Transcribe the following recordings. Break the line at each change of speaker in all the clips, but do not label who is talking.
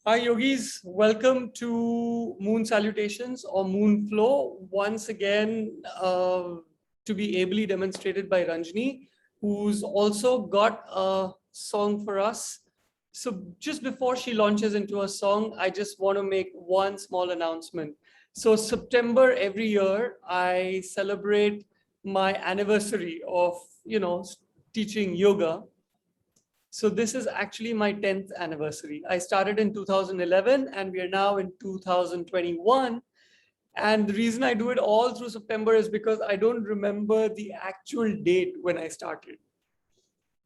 Hi, yogis. Welcome to Moon Salutations or Moon Flow. Once again, to be ably demonstrated by Ranjani, who's also got a song for us. So just before she launches into a song, I just want to make one small announcement. So September every year, I celebrate my anniversary of, teaching yoga. So this is actually my 10th anniversary. I started in 2011 and we are now in 2021. And the reason I do it all through September is because I don't remember the actual date when I started.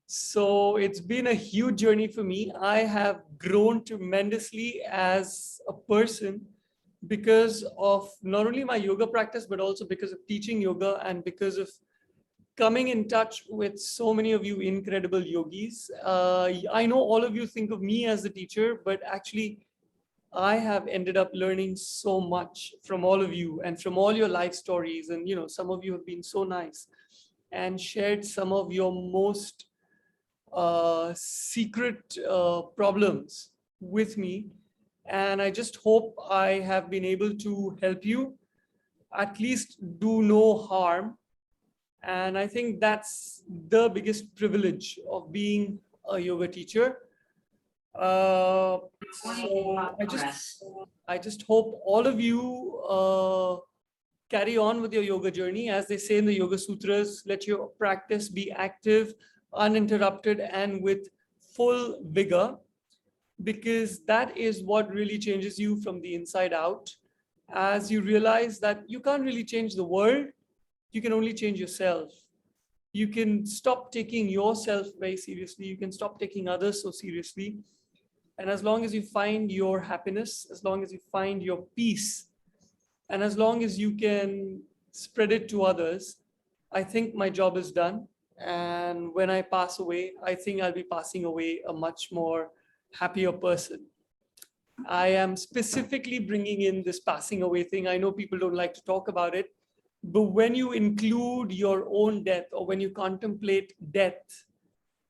So it's been a huge journey for me. I have grown tremendously as a person because of not only my yoga practice, but also because of teaching yoga and because of coming in touch with so many of you incredible yogis. I know all of you think of me as the teacher, but actually I have ended up learning so much from all of you and from all your life stories. And, some of you have been so nice and shared some of your most secret problems with me. And I just hope I have been able to help you, at least do no harm. And I think that's the biggest privilege of being a yoga teacher. So I just hope all of you carry on with your yoga journey. As they say in the Yoga Sutras, let your practice be active, uninterrupted, and with full vigor, because that is what really changes you from the inside out. As you realize that you can't really change the world, you can only change yourself. You can stop taking yourself very seriously. You can stop taking others so seriously. And as long as you find your happiness, as long as you find your peace, and as long as you can spread it to others, I think my job is done. And when I pass away, I think I'll be passing away a much more happier person. I am specifically bringing in this passing away thing. I know people don't like to talk about it, but when you include your own death, or when you contemplate death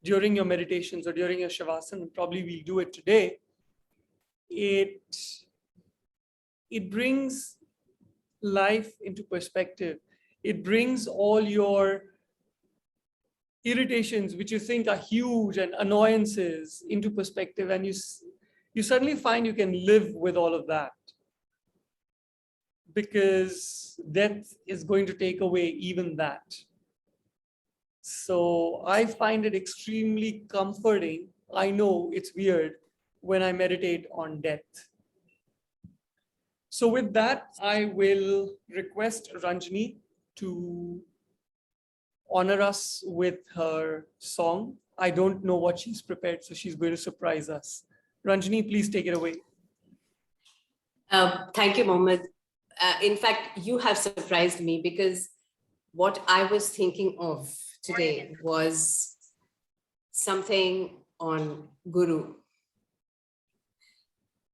during your meditations or during your shavasana, and probably we'll do it today, it brings life into perspective. It brings all your irritations, which you think are huge, and annoyances into perspective, and you suddenly find you can live with all of that, because death is going to take away even that. So I find it extremely comforting. I know it's weird when I meditate on death. So with that, I will request Ranjani to honor us with her song. I don't know what she's prepared, so she's going to surprise us. Ranjani, please take it away.
Thank you, Mohammed. In fact, you have surprised me, because what I was thinking of today was something on Guru.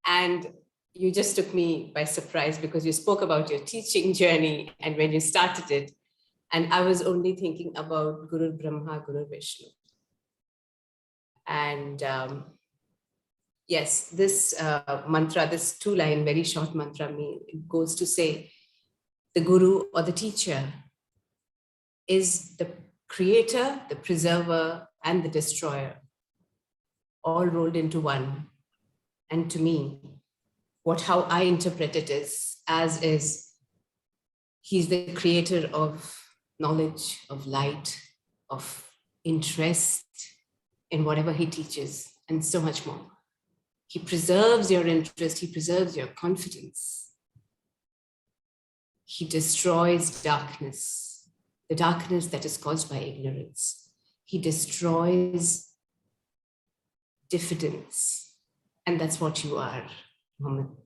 And you just took me by surprise, because you spoke about your teaching journey and when you started it. And I was only thinking about Guru Brahma, Guru Vishnu. And yes, this mantra, this 2-line, very short mantra, it goes to say, the Guru or the teacher is the creator, the preserver, and the destroyer, all rolled into one. And to me, how I interpret it is, he's the creator of knowledge, of light, of interest in whatever he teaches, and so much more. He preserves your interest, he preserves your confidence. He destroys darkness, the darkness that is caused by ignorance. He destroys diffidence, and that's what you are.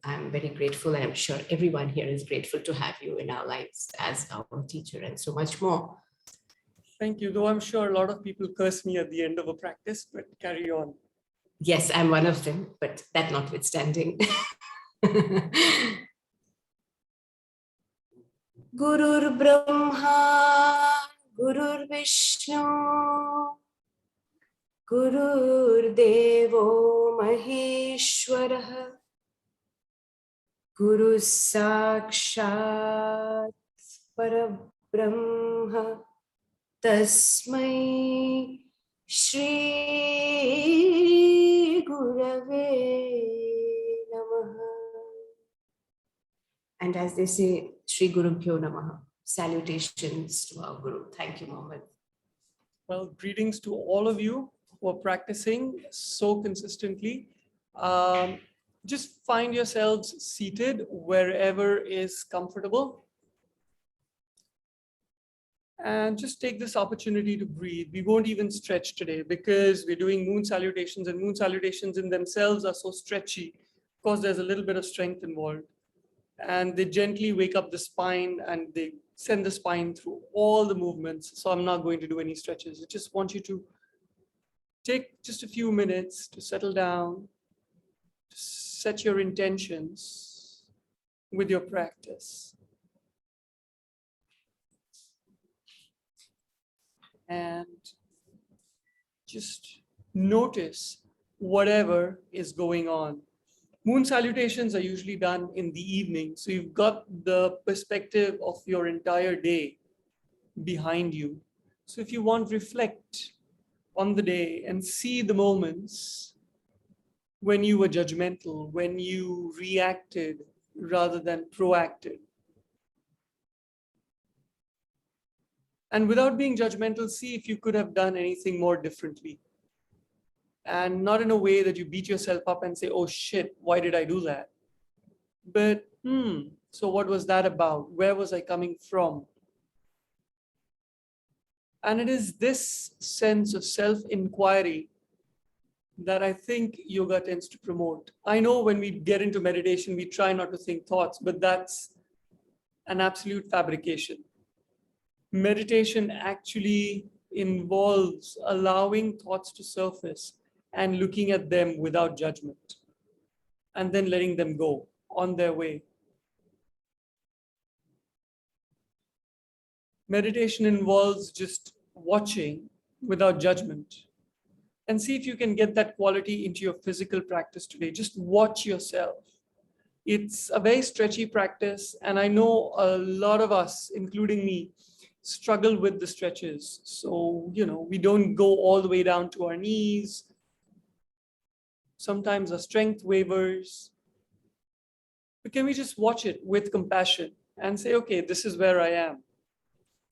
I'm very grateful, and I'm sure everyone here is grateful to have you in our lives as our teacher, and so much more.
Thank you, though I'm sure a lot of people curse me at the end of a practice, but carry on.
Yes, I'm one of them, but that notwithstanding. Gurur Brahma, Gurur Vishnu, Gurur Devo Maheshwarah, Guru Sakshat Parabrahma Tasmai Shri Gurave Namaha. And as they say, Shri Guru Bhyo Namaha. Salutations to our Guru. Thank you, Mohammed.
Well, greetings to all of you who are practicing so consistently. Just find yourselves seated wherever is comfortable. And just take this opportunity to breathe. We won't even stretch today because we're doing moon salutations, and moon salutations in themselves are so stretchy because there's a little bit of strength involved. And they gently wake up the spine and they send the spine through all the movements. So I'm not going to do any stretches. I just want you to take just a few minutes to settle down, to set your intentions with your practice. And just notice whatever is going on. Moon salutations are usually done in the evening. So you've got the perspective of your entire day behind you. So if you want, reflect on the day and see the moments when you were judgmental, when you reacted rather than proacted. And without being judgmental, see if you could have done anything more differently. And not in a way that you beat yourself up and say, oh shit, why did I do that? But, so what was that about? Where was I coming from? And it is this sense of self-inquiry that I think yoga tends to promote. I know when we get into meditation, we try not to think thoughts, but that's an absolute fabrication. Meditation actually involves allowing thoughts to surface and looking at them without judgment, and then letting them go on their way. Meditation involves just watching without judgment. And see if you can get that quality into your physical practice today. Just watch yourself. It's a very stretchy practice. And I know a lot of us, including me, struggle with the stretches. So, we don't go all the way down to our knees. Sometimes our strength wavers. But can we just watch it with compassion and say, okay, this is where I am,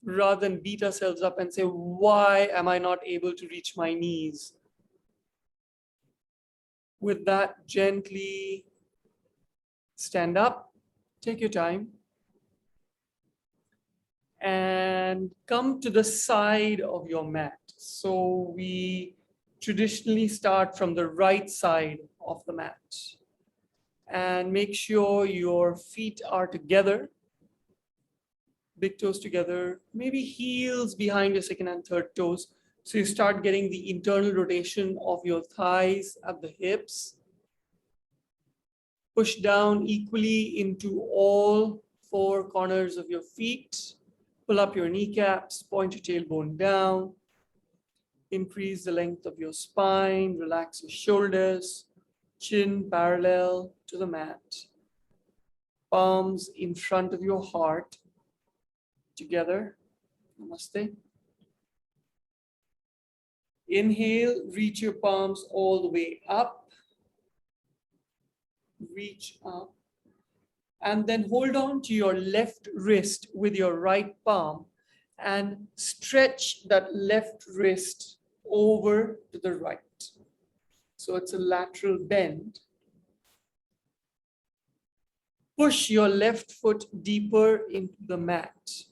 rather than beat ourselves up and say, why am I not able to reach my knees? With that, gently stand up, take your time, and come to the side of your mat. So we traditionally start from the right side of the mat. And make sure your feet are together, big toes together, maybe heels behind your second and third toes. So you start getting the internal rotation of your thighs at the hips. Push down equally into all four corners of your feet. Pull up your kneecaps, point your tailbone down. Increase the length of your spine, relax your shoulders, chin parallel to the mat. Palms in front of your heart, together. Namaste. Inhale, reach your palms all the way up. Reach up. And then hold on to your left wrist with your right palm and stretch that left wrist over to the right. So it's a lateral bend. Push your left foot deeper into the mat.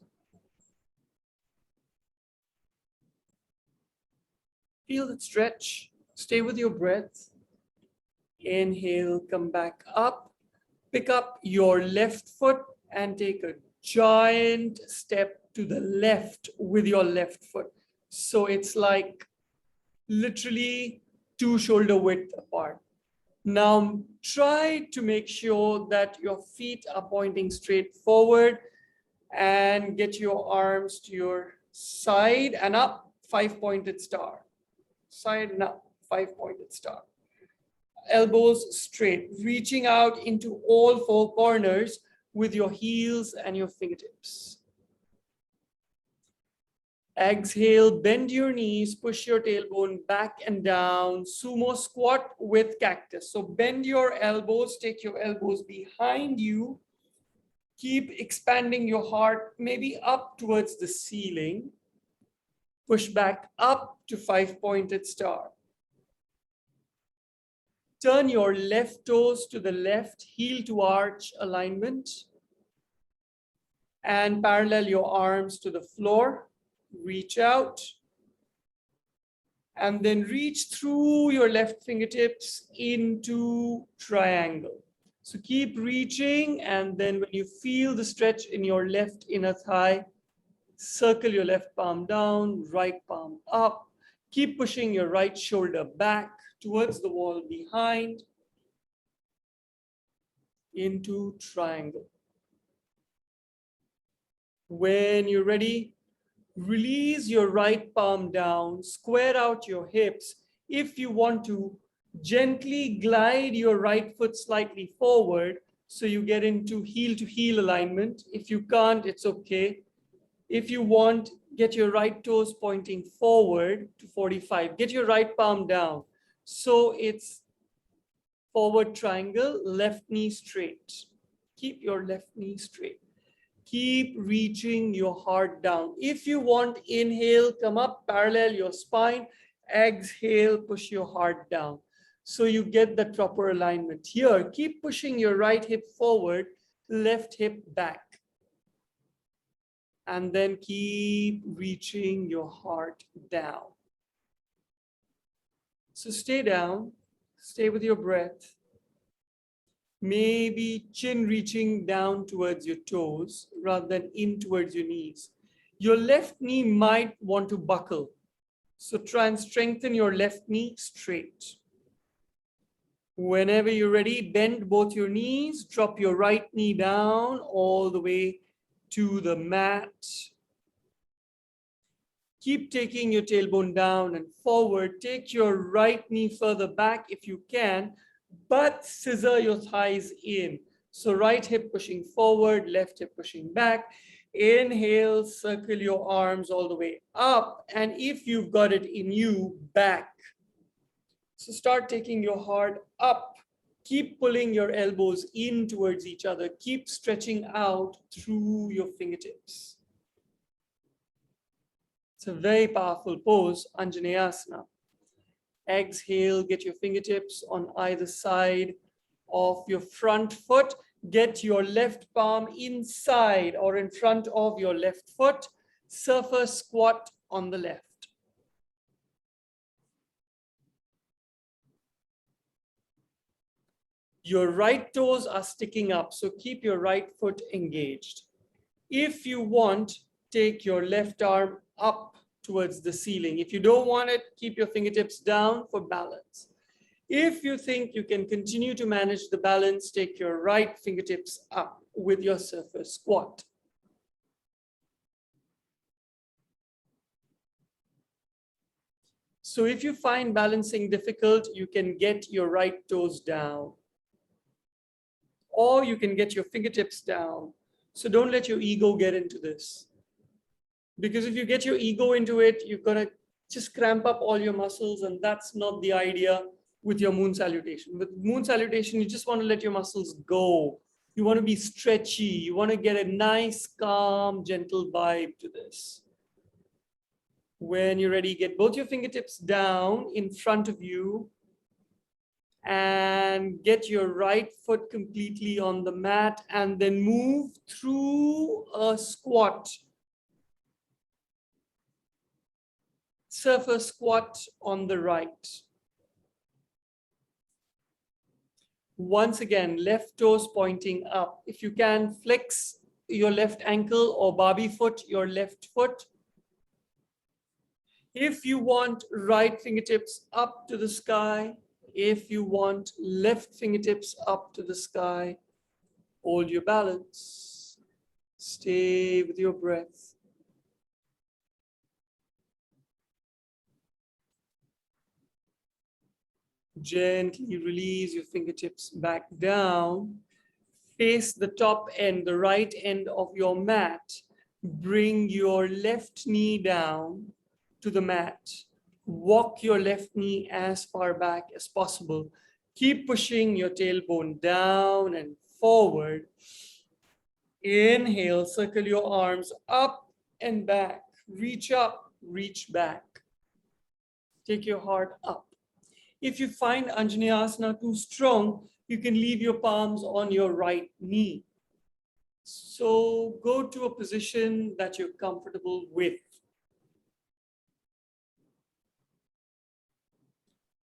Feel the stretch. Stay with your breath. Inhale, come back up. Pick up your left foot and take a giant step to the left with your left foot. So it's like literally 2 shoulder width apart. Now try to make sure that your feet are pointing straight forward and get your arms to your side and up, 5-pointed star. Side and up, 5-pointed star. elbows straight, reaching out into all four corners with your heels and your fingertips. Exhale, bend your knees, push your tailbone back and down. Sumo squat with cactus. So bend your elbows, take your elbows behind you. Keep expanding your heart, maybe up towards the ceiling. Push back up to five-pointed star. Turn your left toes to the left, heel to arch alignment. And parallel your arms to the floor. Reach out. And then reach through your left fingertips into triangle. So keep reaching, and then when you feel the stretch in your left inner thigh, circle your left palm down, right palm up. Keep pushing your right shoulder back towards the wall behind into triangle. When you're ready, release your right palm down, square out your hips. If you want to, gently glide your right foot slightly forward so you get into heel to heel alignment. If you can't, it's okay. If you want, get your right toes pointing forward to 45. Get your right palm down. So it's forward triangle, left knee straight. Keep your left knee straight. Keep reaching your heart down. If you want, inhale, come up, parallel your spine. Exhale, push your heart down. So you get the proper alignment. Here, keep pushing your right hip forward, left hip back. And then keep reaching your heart down. So stay down, stay with your breath. Maybe chin reaching down towards your toes rather than in towards your knees. Your left knee might want to buckle. So try and strengthen your left knee straight. Whenever you're ready, bend both your knees, drop your right knee down all the way to the mat. Keep taking your tailbone down and forward. Take your right knee further back if you can, but scissor your thighs in. So right hip pushing forward, left hip pushing back. Inhale, circle your arms all the way up. And if you've got it in you, back. So start taking your heart up. Keep pulling your elbows in towards each other. Keep stretching out through your fingertips. It's a very powerful pose, Anjaneyasana. Exhale, get your fingertips on either side of your front foot. Get your left palm inside or in front of your left foot. Surfer squat on the left. Your right toes are sticking up, so keep your right foot engaged. If you want, take your left arm up towards the ceiling. If you don't want it, keep your fingertips down for balance. If you think you can continue to manage the balance, take your right fingertips up with your surfer squat. So if you find balancing difficult, you can get your right toes down. Or you can get your fingertips down. So don't let your ego get into this. Because if you get your ego into it, you're gonna just cramp up all your muscles, and that's not the idea with your moon salutation. With moon salutation, you just want to let your muscles go. You want to be stretchy. You want to get a nice, calm, gentle vibe to this. When you're ready, get both your fingertips down in front of you and get your right foot completely on the mat and then move through a squat. Surfer squat on the right. Once again, left toes pointing up. If you can, flex your left ankle or Barbie foot, your left foot. If you want, right fingertips up to the sky. If you want, left fingertips up to the sky. Hold your balance. Stay with your breath. Gently release your fingertips back down. Face the top end, the right end of your mat. Bring your left knee down to the mat. Walk your left knee as far back as possible. Keep pushing your tailbone down and forward. Inhale, circle your arms up and back. Reach up, reach back. Take your heart up. If you find Anjaneyasana too strong, you can leave your palms on your right knee. So go to a position that you're comfortable with.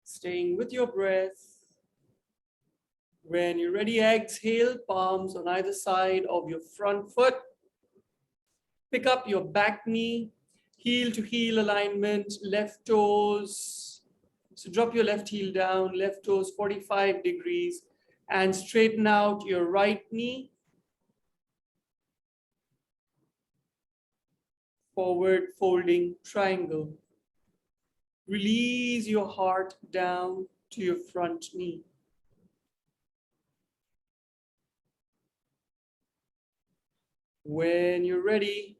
Staying with your breath. When you're ready, exhale, palms on either side of your front foot. Pick up your back knee, heel to heel alignment, left toes. So drop your left heel down, left toes 45 degrees, and straighten out your right knee. Forward folding triangle. Release your heart down to your front knee. When you're ready,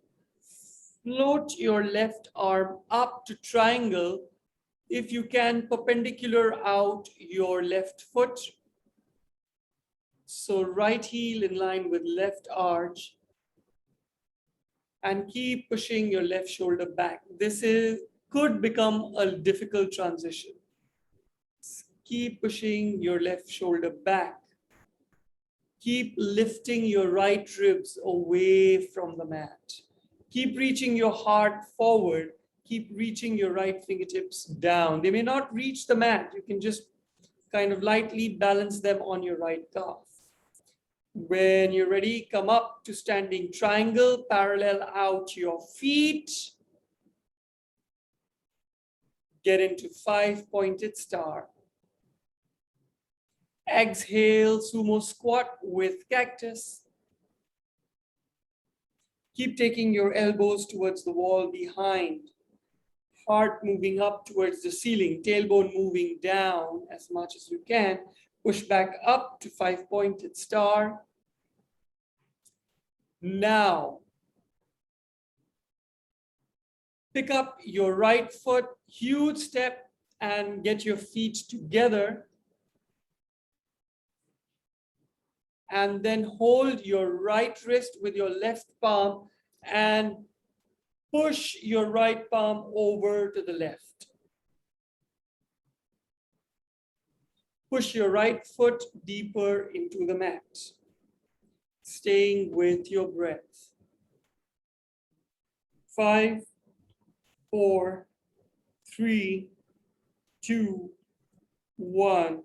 float your left arm up to triangle. If you can, perpendicular out your left foot. So right heel in line with left arch. And keep pushing your left shoulder back. Could become a difficult transition. Keep pushing your left shoulder back. Keep lifting your right ribs away from the mat. Keep reaching your heart forward. Keep reaching your right fingertips down. They may not reach the mat. You can just kind of lightly balance them on your right calf. When you're ready, come up to standing triangle, parallel out your feet. Get into 5-pointed star. Exhale, sumo squat with cactus. Keep taking your elbows towards the wall behind. Heart moving up towards the ceiling, tailbone moving down as much as you can. Push back up to 5-pointed star. Now, pick up your right foot, huge step, and get your feet together. And then hold your right wrist with your left palm and push your right palm over to the left. Push your right foot deeper into the mat, staying with your breath. 5, 4, 3, 2, 1.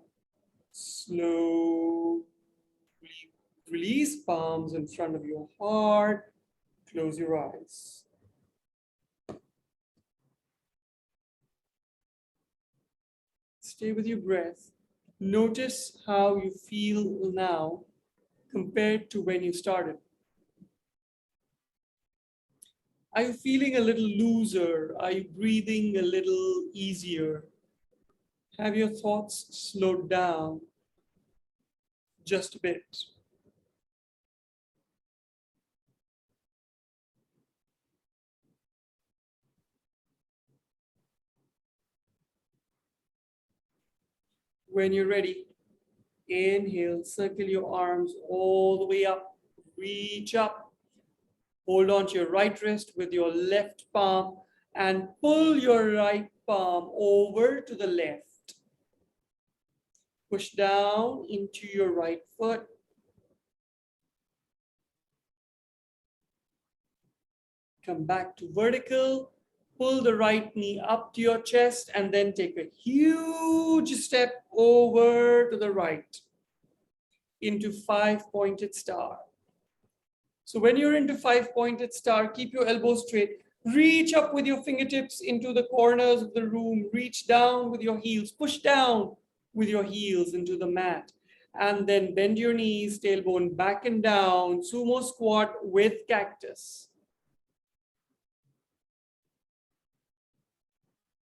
Slow. Release palms in front of your heart. Close your eyes. Stay with your breath. Notice how you feel now compared to when you started. Are you feeling a little looser? Are you breathing a little easier? Have your thoughts slowed down just a bit? When you're ready, inhale, circle your arms all the way up, reach up. Hold on to your right wrist with your left palm and pull your right palm over to the left. Push down into your right foot. Come back to vertical. Pull the right knee up to your chest and then take a huge step over to the right into 5-pointed star. So when you're into 5-pointed star, keep your elbows straight. Reach up with your fingertips into the corners of the room. Reach down with your heels. Push down with your heels into the mat. And then bend your knees, tailbone back and down. Sumo squat with cactus.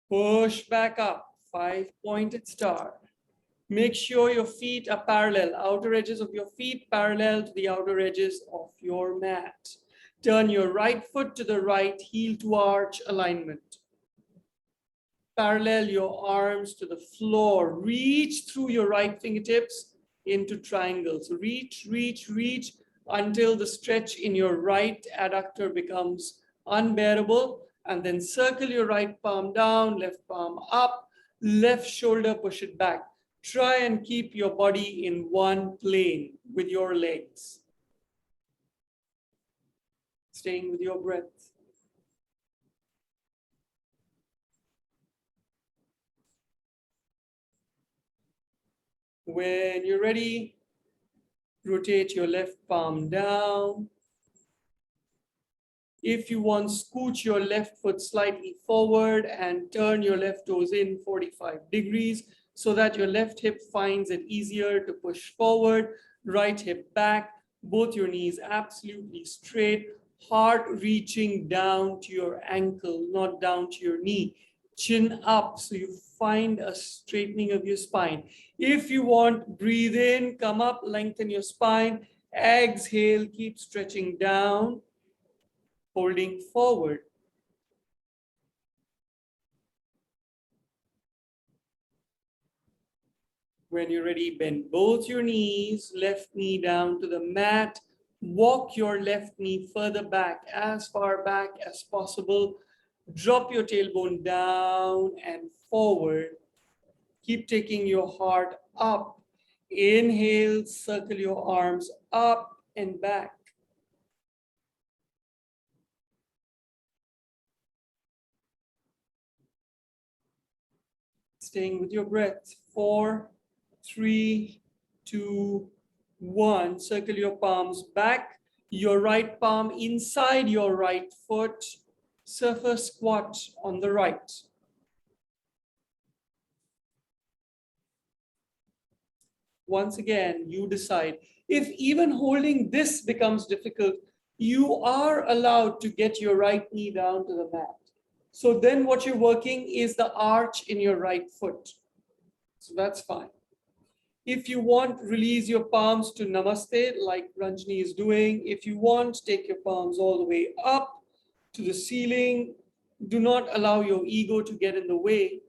Push back up, 5-pointed star. Make sure your feet are parallel, outer edges of your feet parallel to the outer edges of your mat. Turn your right foot to the right, heel to arch alignment. Parallel your arms to the floor. Reach through your right fingertips into triangles. Reach, reach, reach until the stretch in your right adductor becomes unbearable. And then circle your right palm down, left palm up, left shoulder, push it back. Try and keep your body in one plane with your legs. Staying with your breath. When you're ready, rotate your left palm down. If you want, scooch your left foot slightly forward and turn your left toes in 45 degrees so that your left hip finds it easier to push forward. Right hip back, both your knees absolutely straight, heart reaching down to your ankle, not down to your knee. Chin up so you find a straightening of your spine. If you want, breathe in, come up, lengthen your spine. Exhale, keep stretching down, holding forward. When you're ready, bend both your knees, left knee down to the mat. Walk your left knee further back, as far back as possible. Drop your tailbone down and forward. Keep taking your heart up. Inhale, circle your arms up and back. Staying with your breath. 4, 3, 2, 1. Circle your palms back. Your right palm inside your right foot. Surface squat on the right. Once again, you decide. If even holding this becomes difficult, you are allowed to get your right knee down to the mat. So then what you're working is the arch in your right foot. So that's fine. If you want, release your palms to Namaste like Ranjani is doing. If you want, take your palms all the way up to the ceiling. Do not allow your ego to get in the way.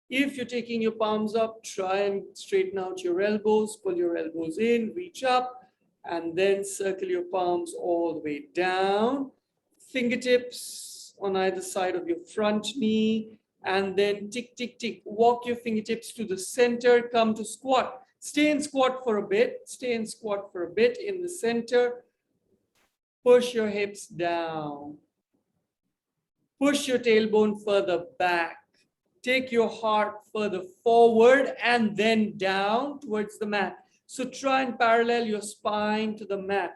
If you're taking your palms up, try and straighten out your elbows, pull your elbows in, reach up, and then circle your palms all the way down. Fingertips on either side of your front knee, and then tick, tick, tick. Walk your fingertips to the center, come to squat. Stay in squat for a bit, stay in squat for a bit in the center. Push your hips down. Push your tailbone further back. Take your heart further forward and then down towards the mat. So try and parallel your spine to the mat.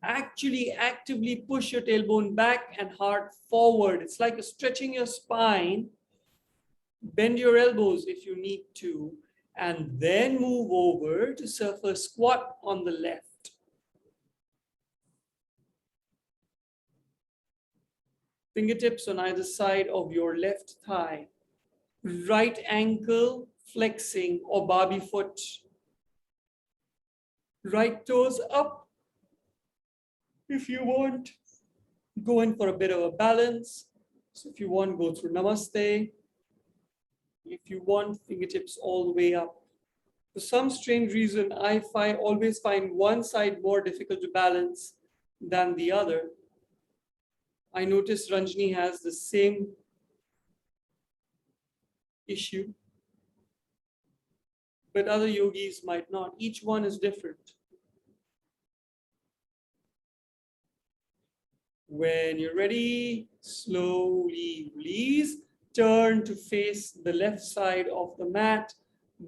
Actually, actively push your tailbone back and heart forward. It's like stretching your spine. Bend your elbows if you need to, and then move over to surface squat on the left. Fingertips on either side of your left thigh. Right ankle flexing or Barbie foot. Right toes up. If you want, go in for a bit of a balance. So if you want, go through Namaste. If you want, fingertips all the way up. For some strange reason, I always find one side more difficult to balance than the other. I noticed Ranjani has the same issue, but other yogis might not. Each one is different. When you're ready, slowly release. Turn to face the left side of the mat.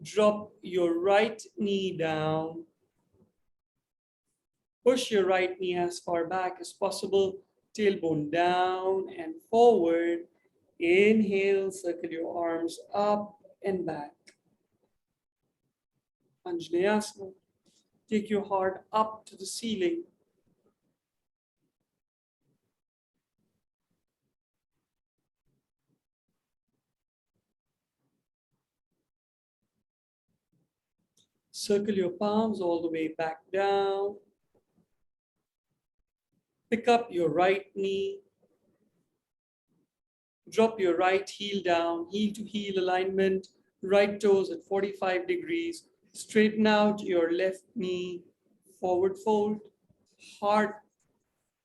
Drop your right knee down. Push your right knee as far back as possible. Tailbone down and forward. Inhale, circle your arms up and back. Anjaneyasana. Take your heart up to the ceiling. Circle your palms all the way back down. Pick up your right knee. Drop your right heel down, heel to heel alignment, right toes at 45 degrees. Straighten out your left knee, forward fold, heart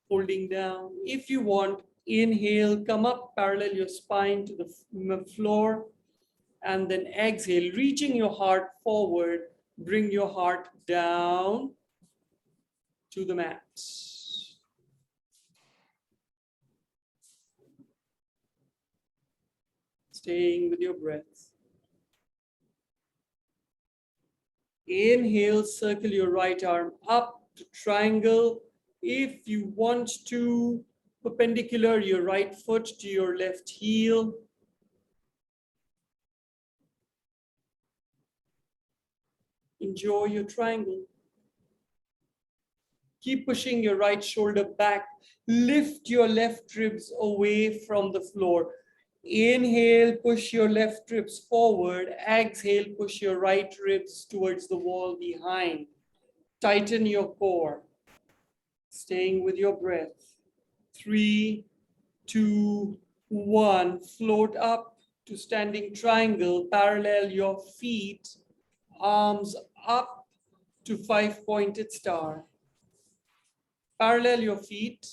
folding down. If you want, inhale, come up, parallel your spine to the floor, and then exhale, reaching your heart forward, bring your heart down to the mat. Staying with your breath. Inhale, circle your right arm up to triangle. If you want to, perpendicular your right foot to your left heel. Enjoy your triangle. Keep pushing your right shoulder back. Lift your left ribs away from the floor. Inhale, push your left ribs forward. Exhale, push your right ribs towards the wall behind. Tighten your core. Staying with your breath. 3, 2, 1. Float up to standing triangle. Parallel your feet. Arms up to 5-pointed star. Parallel your feet.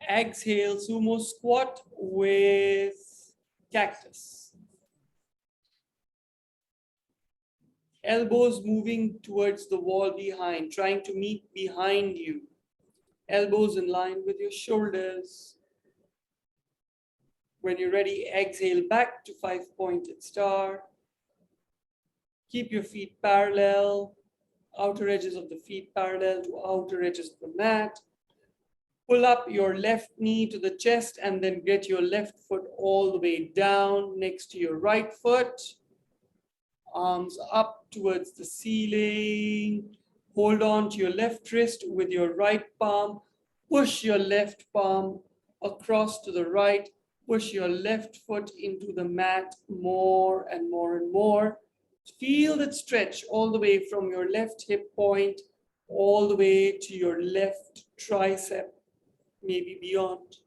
Exhale, sumo squat with cactus. Elbows moving towards the wall behind, trying to meet behind you. Elbows in line with your shoulders. When you're ready, exhale back to 5-pointed star. Keep your feet parallel, outer edges of the feet parallel to outer edges of the mat. Pull up your left knee to the chest and then get your left foot all the way down next to your right foot. Arms up towards the ceiling. Hold on to your left wrist with your right palm. Push your left palm across to the right. Push your left foot into the mat more and more and more. Feel that stretch all the way from your left hip point all the way to your left tricep, maybe beyond.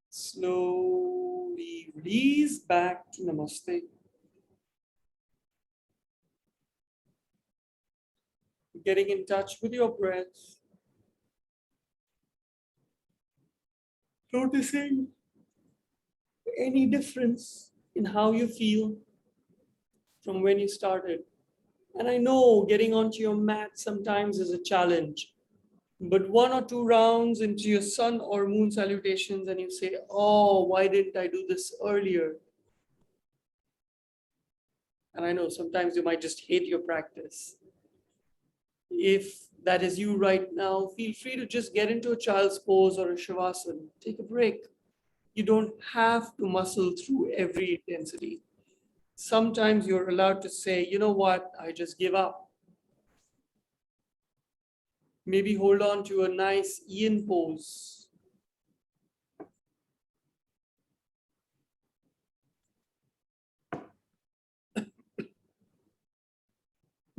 Slowly release back to Namaste. Getting in touch with your breath. Noticing any difference in how you feel from when you started. And I know getting onto your mat sometimes is a challenge, but 1 or 2 rounds into your sun or moon salutations and you say, oh, why didn't I do this earlier? And I know sometimes you might just hate your practice. If that is you right now, feel free to just get into a child's pose or a shavasana. Take a break. You don't have to muscle through every intensity. Sometimes you're allowed to say, you know what, I just give up. Maybe hold on to a nice yin pose.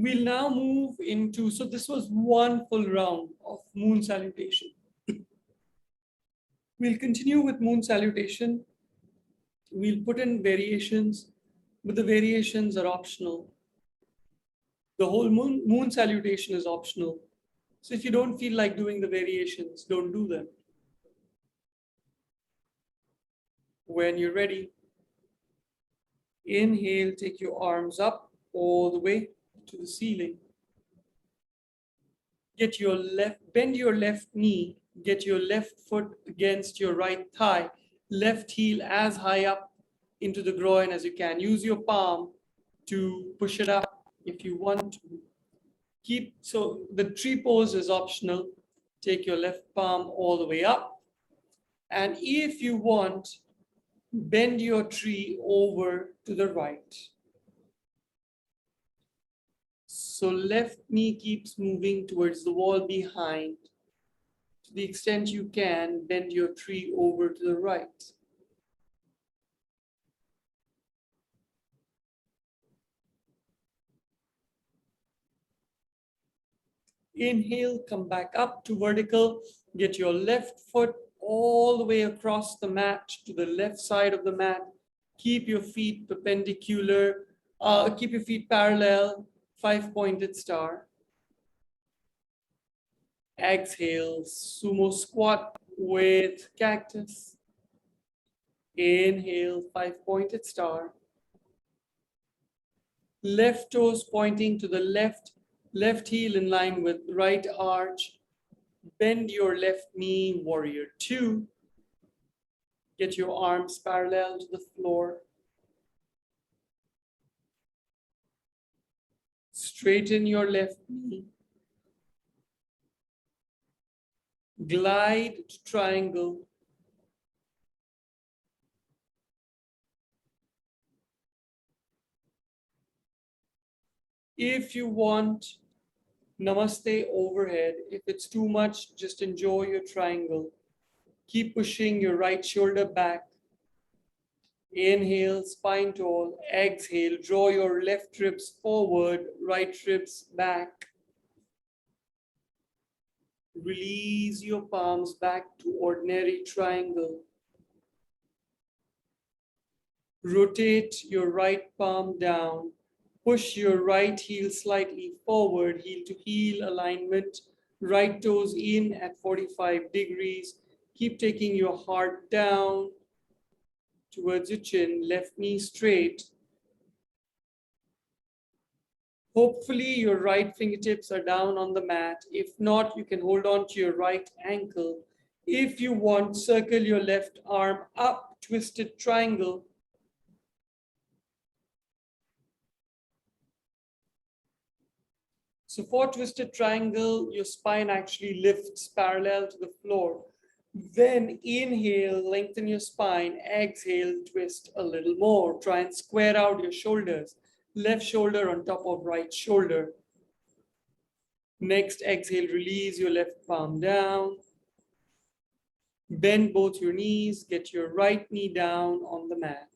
We'll now move into, so this was 1 full round of moon salutation. We'll continue with moon salutation. We'll put in variations, but the variations are optional. The whole moon salutation is optional. So if you don't feel like doing the variations, don't do them. When you're ready, inhale, take your arms up all the way to the ceiling. Bend your left knee, get your left foot against your right thigh, left heel as high up into the groin as you can. Use your palm to push it up if you want to. So the tree pose is optional. Take your left palm all the way up. And if you want, bend your tree over to the right. So left knee keeps moving towards the wall behind. To the extent you can, bend your tree over to the right. Inhale, come back up to vertical. Get your left foot all the way across the mat to the left side of the mat. Keep your feet perpendicular. Keep your feet parallel. 5-pointed star. Exhale, sumo squat with cactus. Inhale, 5-pointed star. Left toes pointing to the left, left heel in line with right arch. Bend your left knee, warrior two. Get your arms parallel to the floor. Straighten your left knee. Glide to triangle. If you want, namaste overhead. If it's too much, just enjoy your triangle. Keep pushing your right shoulder back. Inhale, spine tall. Exhale, draw your left ribs forward, right ribs back. Release your palms back to ordinary triangle. Rotate your right palm down. Push your right heel slightly forward, heel to heel alignment. Right toes in at 45 degrees. Keep taking your heart down towards your chin, left knee straight. Hopefully your right fingertips are down on the mat. If not, you can hold on to your right ankle. If you want, circle your left arm up, twisted triangle. So for twisted triangle, your spine actually lifts parallel to the floor. Then inhale, lengthen your spine. Exhale, twist a little more. Try and square out your shoulders. Left shoulder on top of right shoulder. Next, exhale, release your left palm down. Bend both your knees. Get your right knee down on the mat.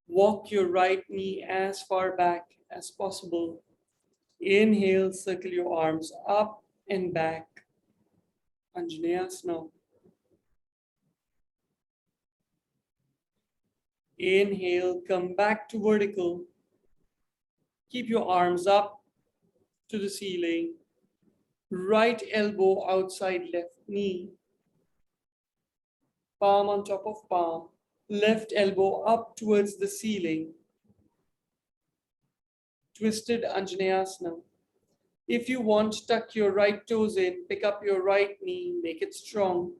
Walk your right knee as far back as possible. Inhale, circle your arms up and back. Anjaneyasana. Inhale, come back to vertical. Keep your arms up to the ceiling. Right elbow outside left knee. Palm on top of palm. Left elbow up towards the ceiling. Twisted Anjaneyasana. If you want, tuck your right toes in, pick up your right knee, make it strong.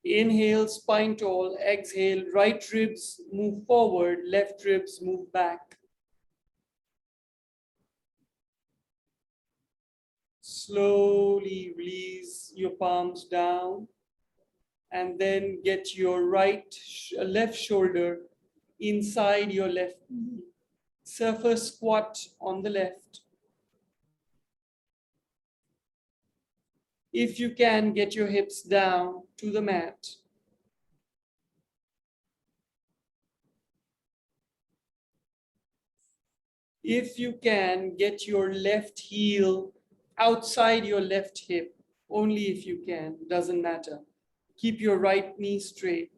Inhale, spine tall. Exhale, right ribs move forward, left ribs move back. Slowly release your palms down and then get your left shoulder inside your left knee. Surfer squat on the left. If you can, get your hips down to the mat. If you can, get your left heel outside your left hip. Only if you can, doesn't matter. Keep your right knee straight.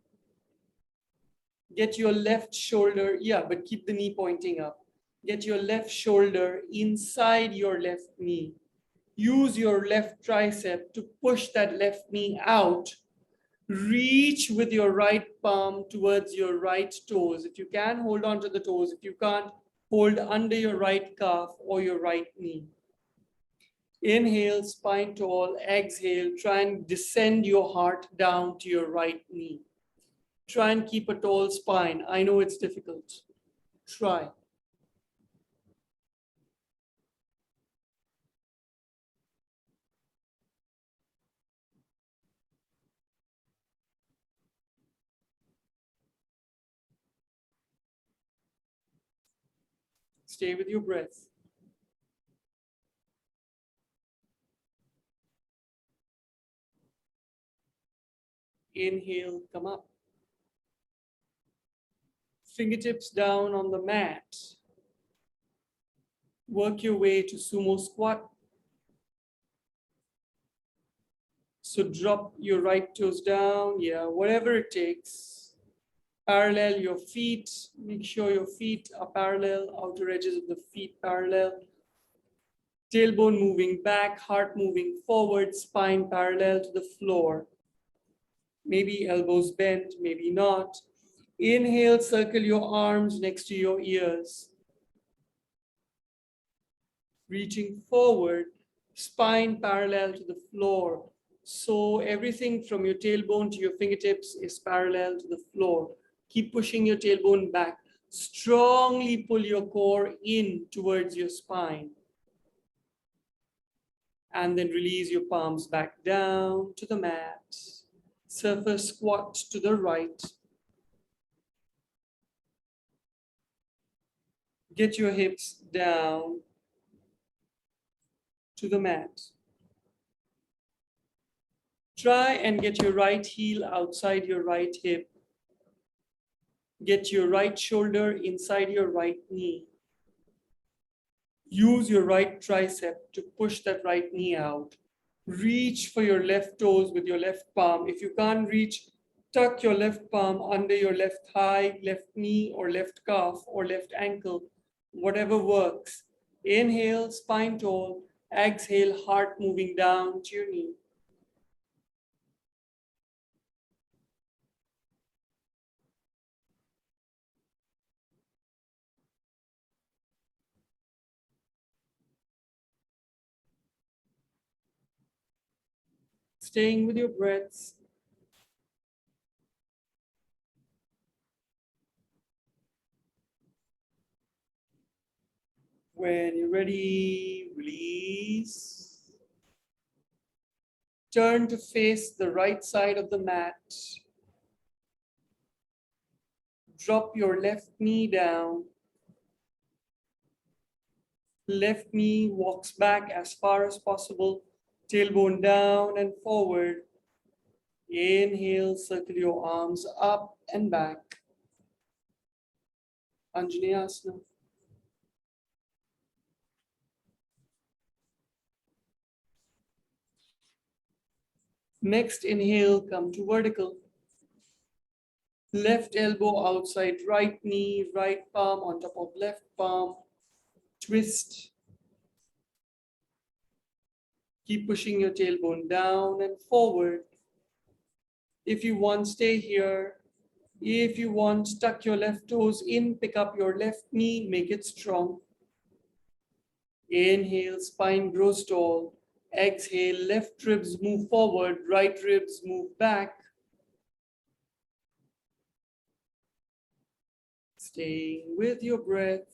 Get your left shoulder, but keep the knee pointing up. Get your left shoulder inside your left knee. Use your left tricep to push that left knee out. Reach with your right palm towards your right toes. If you can, hold on to the toes. If you can't, hold under your right calf or your right knee. Inhale, spine tall. Exhale, try and descend your heart down to your right knee. Try and keep a tall spine. I know it's difficult. Try. Stay with your breath. Inhale, come up. Fingertips down on the mat. Work your way to sumo squat. So drop your right toes down, whatever it takes. Parallel your feet, make sure your feet are parallel, outer edges of the feet parallel. Tailbone moving back, heart moving forward, spine parallel to the floor. Maybe elbows bent, maybe not. Inhale, circle your arms next to your ears. Reaching forward, spine parallel to the floor. So everything from your tailbone to your fingertips is parallel to the floor. Keep pushing your tailbone back. Strongly pull your core in towards your spine. And then release your palms back down to the mat. Surface squat to the right. Get your hips down to the mat. Try and get your right heel outside your right hip. Get your right shoulder inside your right knee. Use your right tricep to push that right knee out. Reach for your left toes with your left palm. If you can't reach, tuck your left palm under your left thigh, left knee, or left calf, or left ankle, whatever works. Inhale, spine tall. Exhale, heart moving down to your knee. Staying with your breaths. When you're ready, release. Turn to face the right side of the mat. Drop your left knee down. Left knee walks back as far as possible. Tailbone down and forward. Inhale, circle your arms up and back. Anjaneyasana. Next inhale, come to vertical. Left elbow outside right knee, right palm on top of left palm. Twist. Keep pushing your tailbone down and forward. If you want, stay here. If you want, tuck your left toes in, pick up your left knee, make it strong. Inhale, spine grows tall. Exhale, left ribs move forward, right ribs move back. Staying with your breath.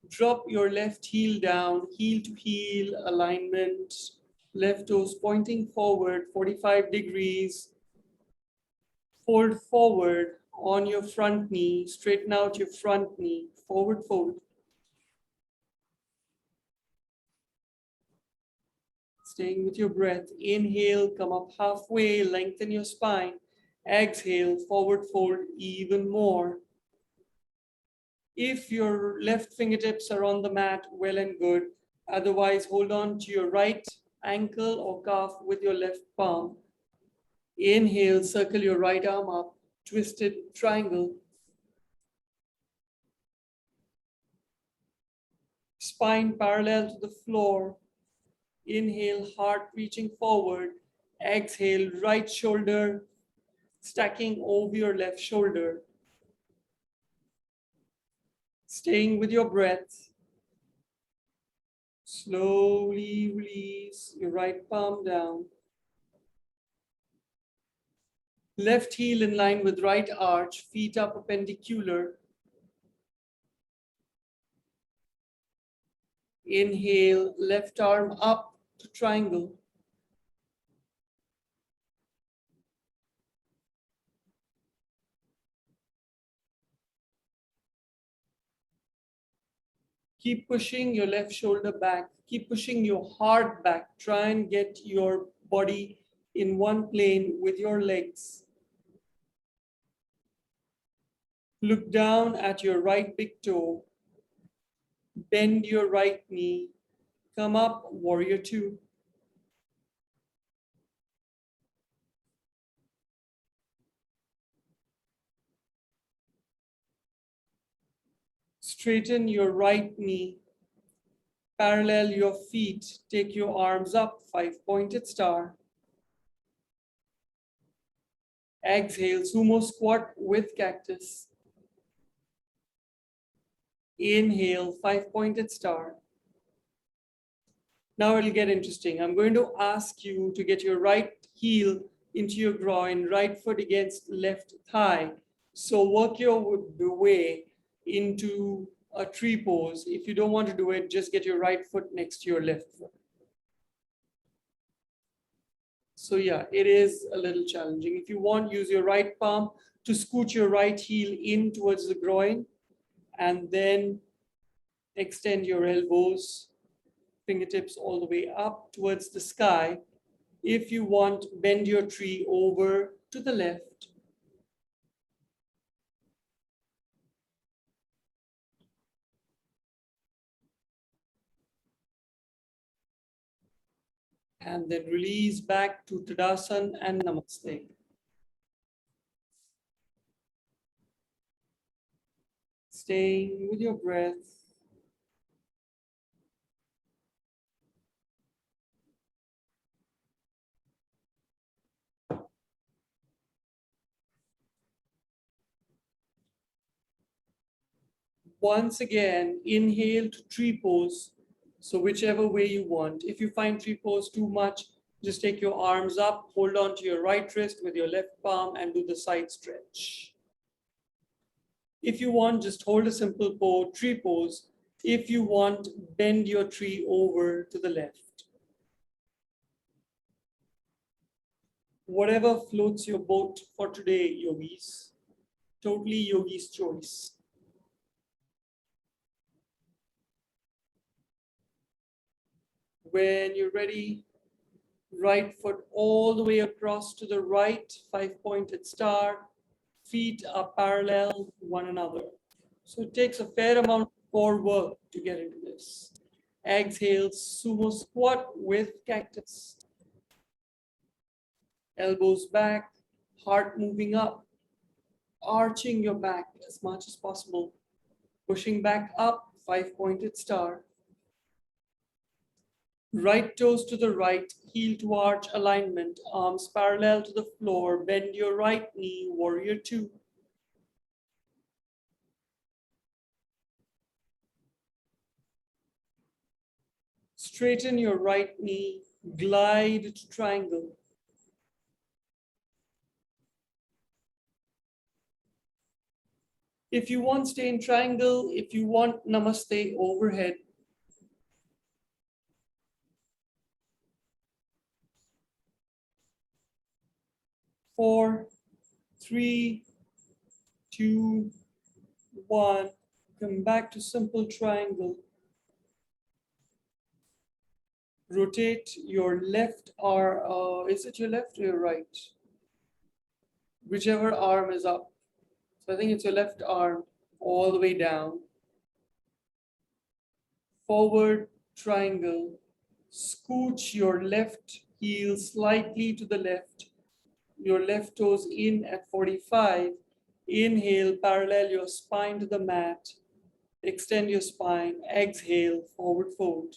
Drop your left heel down, heel to heel alignment. Left toes pointing forward, 45 degrees. Fold forward on your front knee, straighten out your front knee, forward fold. Staying with your breath. Inhale, come up halfway, lengthen your spine. Exhale, forward fold even more. If your left fingertips are on the mat, well and good. Otherwise, hold on to your right ankle or calf with your left palm. Inhale, circle your right arm up, twisted triangle. Spine parallel to the floor. Inhale, heart reaching forward. Exhale, right shoulder stacking over your left shoulder. Staying with your breath. Slowly release your right palm down. Left heel in line with right arch, feet are perpendicular. Inhale, left arm up to triangle. Keep pushing your left shoulder back. Keep pushing your heart back. Try and get your body in one plane with your legs. Look down at your right big toe. Bend your right knee. Come up, warrior two. Straighten your right knee. Parallel your feet. Take your arms up, five-pointed star. Exhale, sumo squat with cactus. Inhale, five-pointed star. Now it'll get interesting. I'm going to ask you to get your right heel into your groin, right foot against left thigh. So work your way into a tree pose. If you don't want to do it, just get your right foot next to your left foot. So yeah, it is a little challenging. If you want, use your right palm to scoot your right heel in towards the groin, and then extend your elbows, fingertips all the way up towards the sky. If you want, bend your tree over to the left. And then release back to Tadasana and Namaste. Staying with your breath. Once again, inhale to tree pose. So whichever way you want. If you find tree pose too much, just take your arms up, hold on to your right wrist with your left palm and do the side stretch. If you want, just hold a simple pose, tree pose. If you want, bend your tree over to the left. Whatever floats your boat for today, yogis. Totally yogi's choice. When you're ready, right foot all the way across to the right, five-pointed star. Feet are parallel one another. So it takes a fair amount of core work to get into this. Exhale, sumo squat with cactus. Elbows back, heart moving up, arching your back as much as possible. Pushing back up, five-pointed star. Right toes to the right, heel to arch alignment, arms parallel to the floor, bend your right knee, warrior two. Straighten your right knee, glide to triangle. If you want, stay in triangle. If you want, namaste overhead. Four, three, two, one. Come back to simple triangle. Rotate your left arm. Is it your left or your right? Whichever arm is up. So I think it's your left arm all the way down. Forward triangle. Scooch your left heel slightly to the left. Your left toes in at 45. Inhale, parallel your spine to the mat. Extend your spine. Exhale, forward fold.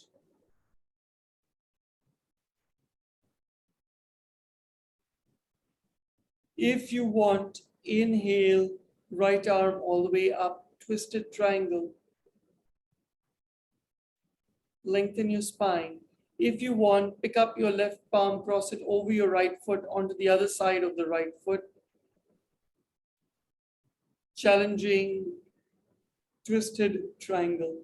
If you want, inhale, right arm all the way up, twisted triangle. Lengthen your spine. If you want, pick up your left palm, cross it over your right foot onto the other side of the right foot. Challenging twisted triangle.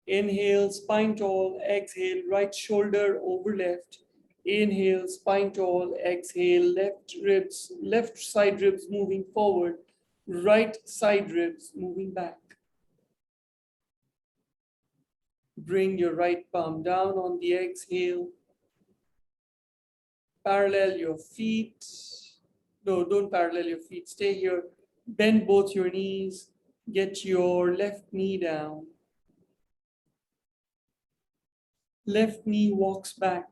Inhale, spine tall, exhale, right shoulder over left. Inhale, spine tall, exhale, left side ribs moving forward. Right side ribs moving back. Bring your right palm down on the exhale. Parallel your feet. No, don't parallel your feet. Stay here. Bend both your knees. Get your left knee down. Left knee walks back.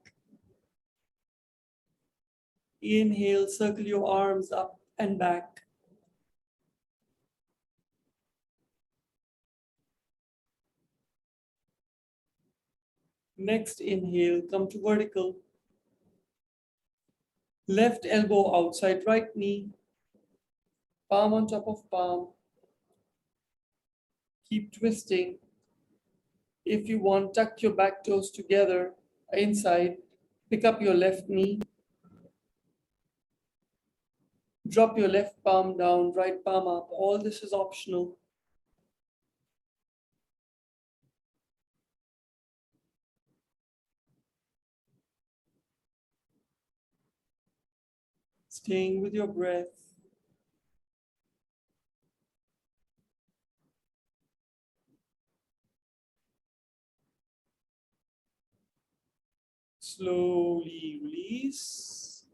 Inhale, circle your arms up and back. Next inhale, come to vertical. Left elbow outside right knee. Palm on top of palm. Keep twisting. If you want, tuck your back toes together inside. Pick up your left knee. Drop your left palm down, right palm up. All this is optional. Staying with your breath. Slowly release.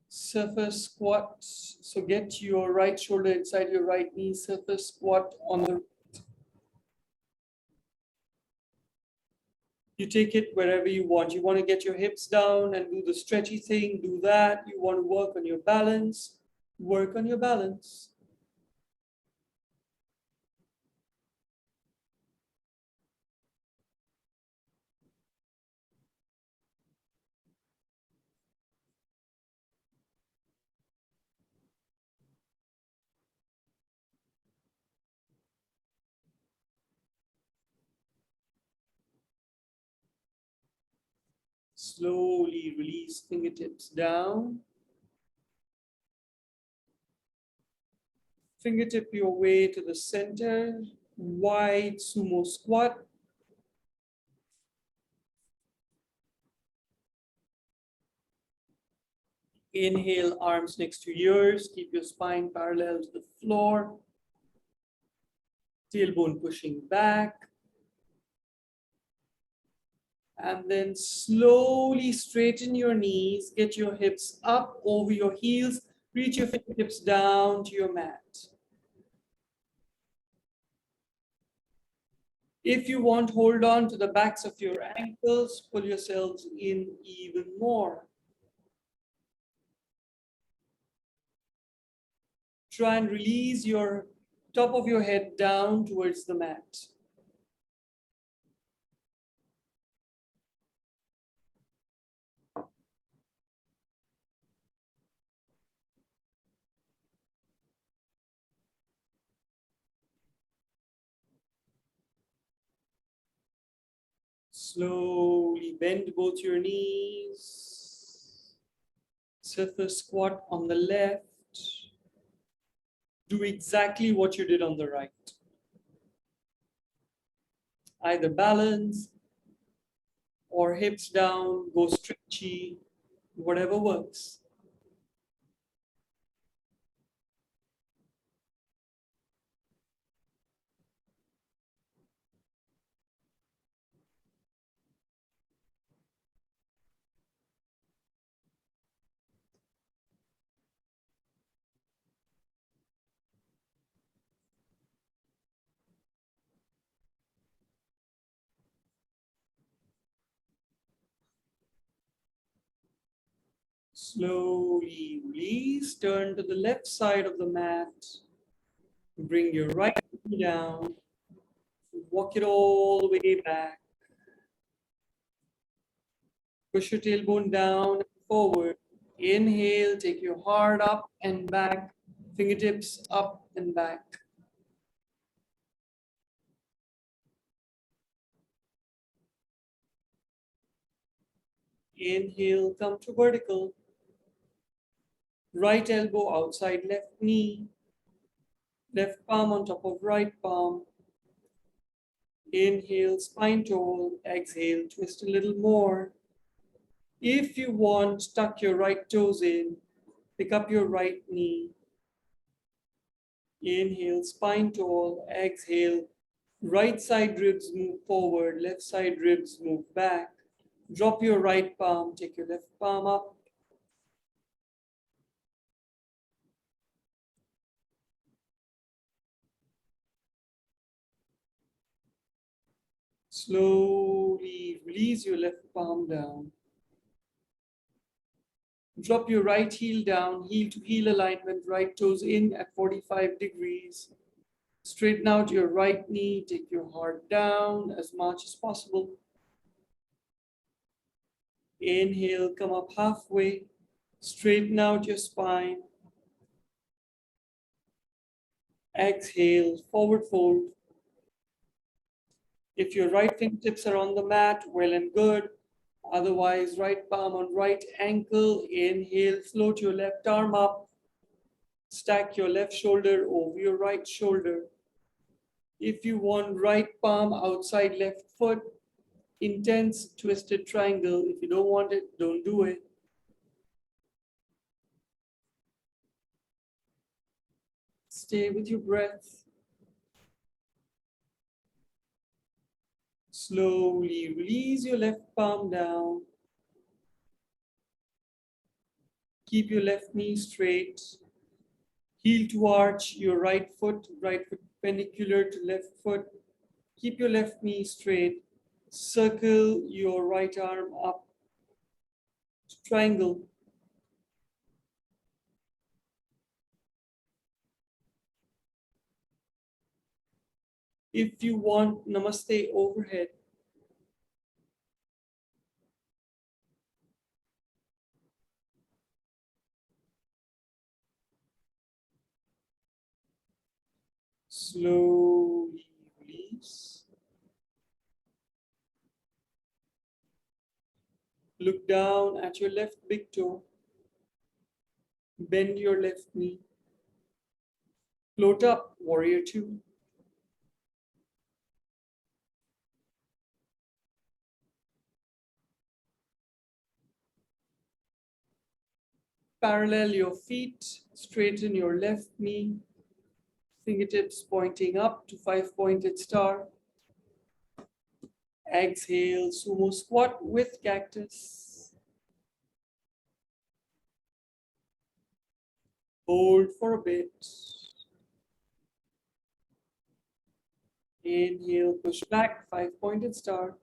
Surface squat. So get your right shoulder inside your right knee. Surface squat on the. You take it wherever you want. You want to get your hips down and do the stretchy thing, do that. You want to work on your balance, work on your balance. Slowly release fingertips down. Fingertip your way to the center. Wide sumo squat. Inhale, arms next to ears. Keep your spine parallel to the floor. Tailbone pushing back. And then slowly straighten your knees. Get your hips up over your heels. Reach your fingertips down to your mat. If you want, hold on to the backs of your ankles. Pull yourselves in even more. Try and release your top of your head down towards the mat. Slowly bend both your knees. Surface squat on the left. Do exactly what you did on the right. Either balance or hips down, go stretchy, whatever works. Slowly release, turn to the left side of the mat. Bring your right knee down. Walk it all the way back. Push your tailbone down and forward. Inhale, take your heart up and back. Fingertips up and back. Inhale, come to vertical. Right elbow outside left knee. Left palm on top of right palm. Inhale, spine tall. Exhale, twist a little more. If you want, tuck your right toes in, pick up your right knee. Inhale, spine tall, exhale, right side ribs move forward, left side ribs move back. Drop your right palm, take your left palm up. Slowly release your left palm down. Drop your right heel down, heel to heel alignment, right toes in at 45 degrees. Straighten out your right knee, take your heart down as much as possible. Inhale, come up halfway. Straighten out your spine. Exhale, forward fold. If your right fingertips are on the mat, well and good. Otherwise, right palm on right ankle. Inhale, float your left arm up. Stack your left shoulder over your right shoulder. If you want, right palm outside left foot. Intense twisted triangle. If you don't want it, don't do it. Stay with your breath. Slowly release your left palm down. Keep your left knee straight. Heel to arch your right foot perpendicular to left foot. Keep your left knee straight. Circle your right arm up. Triangle. If you want, namaste overhead. Slowly release. Look down at your left big toe. Bend your left knee. Float up, warrior two. Parallel your feet, straighten your left knee. Fingertips pointing up to five-pointed star. Exhale, sumo squat with cactus. Hold for a bit. Inhale, push back, five-pointed star.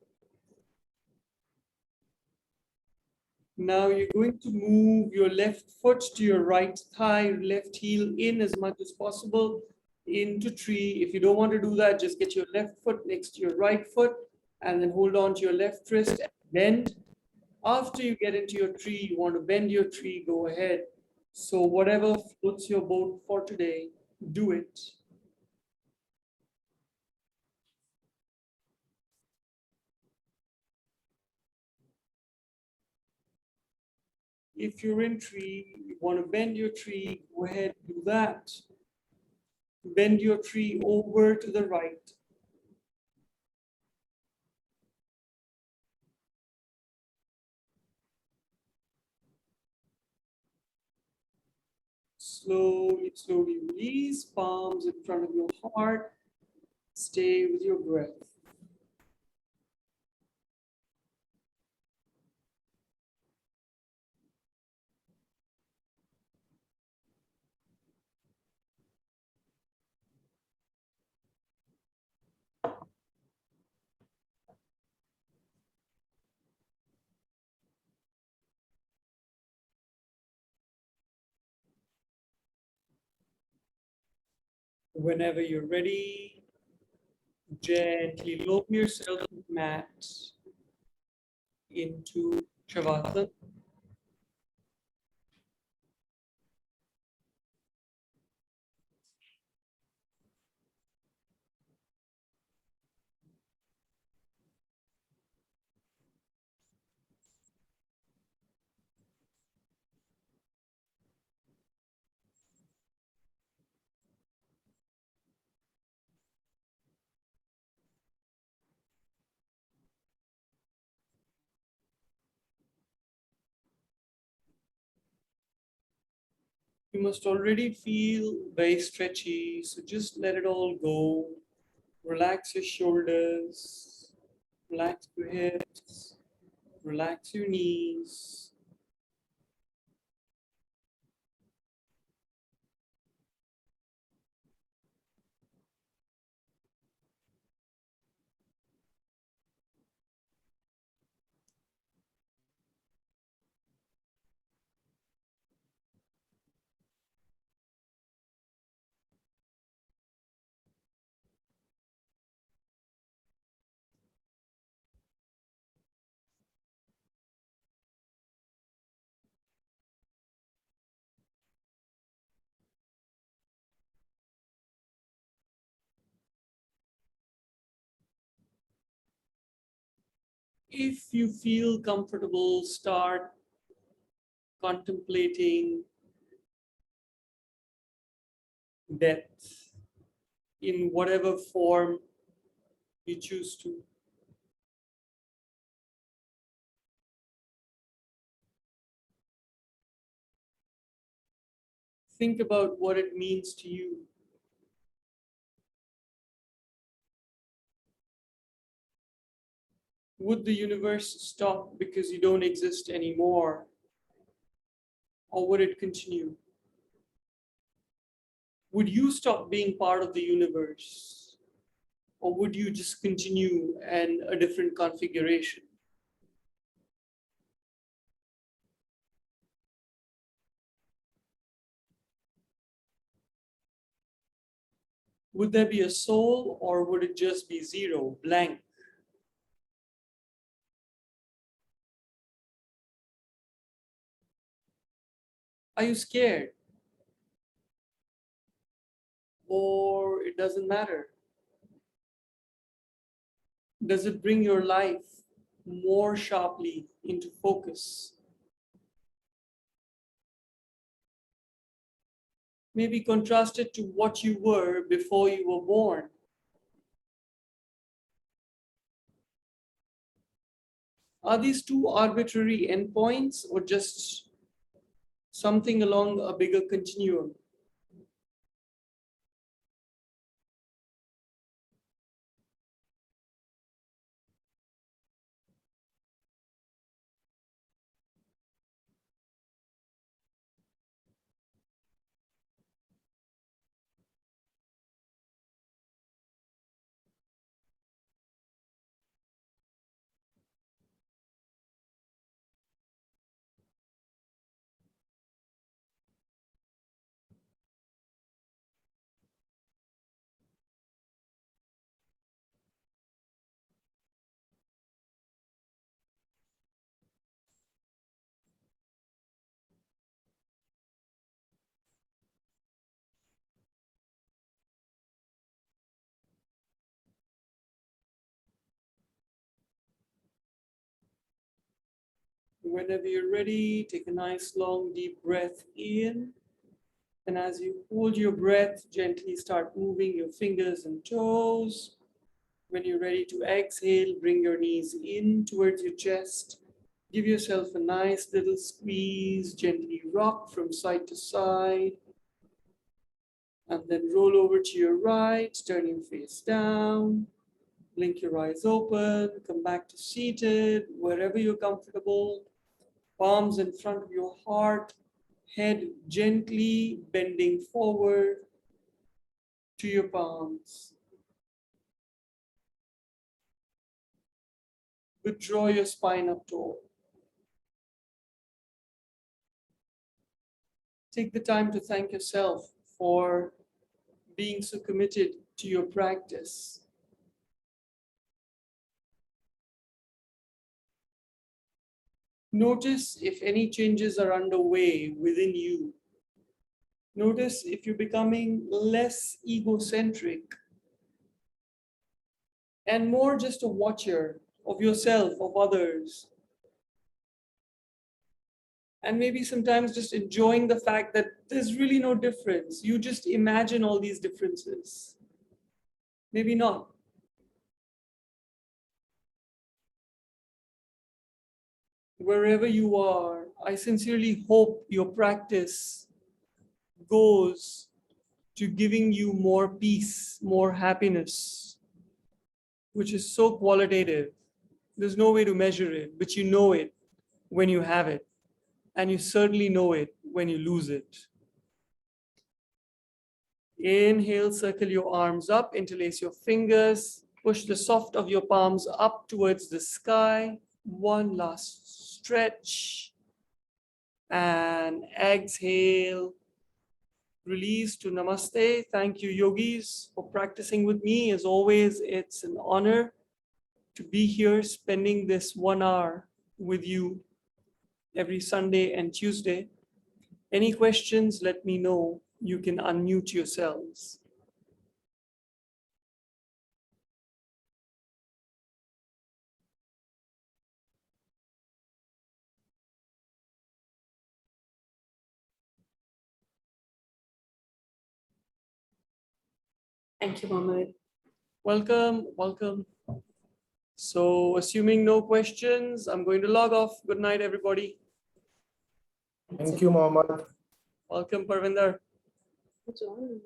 Now you're going to move your left foot to your right thigh, left heel in as much as possible into tree. If you don't want to do that, just get your left foot next to your right foot and then hold on to your left wrist and bend. After you get into your tree, you want to bend your tree, go ahead. So whatever floats your boat for today, do it. If you're in tree, you want to bend your tree, go ahead, do that. Bend your tree over to the right. Slowly, slowly release, palms in front of your heart. Stay with your breath. Whenever you're ready, gently lower yourself to the mat into Shavasana. You must already feel very stretchy, so just let it all go. Relax your shoulders, relax your hips, relax your knees. If you feel comfortable, start contemplating death in whatever form you choose to. Think about what it means to you. Would the universe stop because you don't exist anymore? Or would it continue? Would you stop being part of the universe? Or would you just continue in a different configuration? Would there be a soul or would it just be zero, blank? Are you scared? Or it doesn't matter? Does it bring your life more sharply into focus? Maybe contrast it to what you were before you were born. Are these two arbitrary endpoints or just something along a bigger continuum? Whenever you're ready, take a nice long deep breath in. And as you hold your breath, gently start moving your fingers and toes. When you're ready to exhale, bring your knees in towards your chest. Give yourself a nice little squeeze, gently rock from side to side. And then roll over to your right, turn your face down. Blink your eyes open, come back to seated, wherever you're comfortable. Palms in front of your heart, head gently bending forward to your palms. Withdraw your spine up tall. Take the time to thank yourself for being so committed to your practice. Notice if any changes are underway within you. Notice if you're becoming less egocentric and more just a watcher of yourself, of others. And maybe sometimes just enjoying the fact that there's really no difference. You just imagine all these differences. Maybe not. Wherever you are, I sincerely hope your practice goes to giving you more peace, more happiness, which is so qualitative. There's no way to measure it, but you know it when you have it. And you certainly know it when you lose it. Inhale, circle your arms up, interlace your fingers, push the soft of your palms up towards the sky. One last stretch. And exhale. Release to Namaste. Thank you, yogis, for practicing with me. As always, it's an honor to be here spending this 1 hour with you every Sunday and Tuesday. Any questions, let me know. You can unmute yourselves.
Thank you, Mohammed.
Welcome, welcome. So assuming no questions, I'm going to log off. Good night, everybody.
Thank you, Mohammed.
Welcome, Parvinder.
What's wrong?